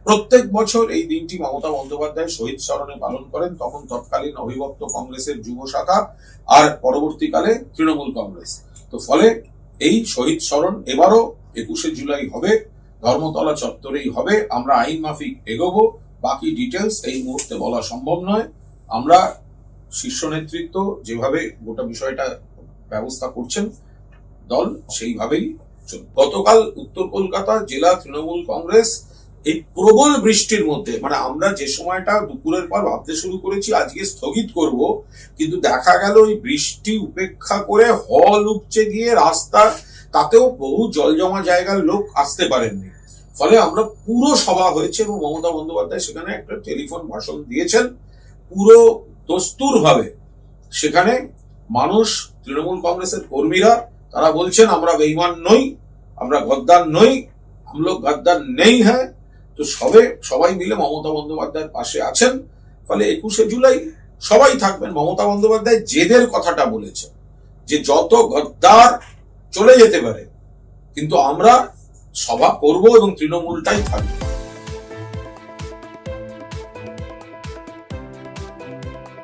প্রত্যেক বছর এই দিনটি মমতা বন্দ্যোপাধ্যায় শহীদ স্মরণে পালন করেন, তখন তৎকালীন অবিভক্ত কংগ্রেসের যুব শাখা আর পরবর্তীকালে তৃণমূল কংগ্রেস। তো ফলে এই শহীদ স্মরণ এবারও 21শে জুলাই হবে, ধর্মতলা চত্বরেই হবে। আমরা আইন মাফিক এগোবো, বাকি ডিটেলস এই মুহূর্তে বলা সম্ভব নয়। আমরা শীর্ষ নেতৃত্ব যেভাবে গোটা বিষয়টা ব্যবস্থা করছেন দল সেইভাবেই চলবে। গতকাল উত্তর কলকাতা জেলা তৃণমূল কংগ্রেস এই প্রবল বৃষ্টির মধ্যে, মানে আমরা যে সময়টা দুপুরের পর ভাবতে শুরু করেছি আজকে স্থগিত করব, কিন্তু দেখা গেল ওই বৃষ্টি উপেক্ষা করে হল উপচে গিয়ে রাস্তা, তাতেও বহু জল জমা জায়গার লোক আসতে পারেননি। ফলে আমরা পুরো সভা হয়েছে এবং মমতা বন্দ্যোপাধ্যায় সেখানে একটা টেলিফোন ভাষণ দিয়েছেন। পুরো দস্তুর ভাবে সেখানে মানুষ, তৃণমূল কংগ্রেসের কর্মীরা তারা বলছেন আমরা বেঈমান নই, আমরা গদ্দার নই, हम लोग गद्दार नहीं है। তো সবাই মিলে মমতা বন্দ্যোপাধ্যায়ের পাশে আছেন। ফলে 21শে জুলাই সবাই থাকবেন। মমতা বন্দ্যোপাধ্যায় জেদের কথাটা বলেছেন যে যত গদ্দার চলে যেতে পারে, কিন্তু আমরা সভা করব এবং তৃণমূলটাই থাকবে।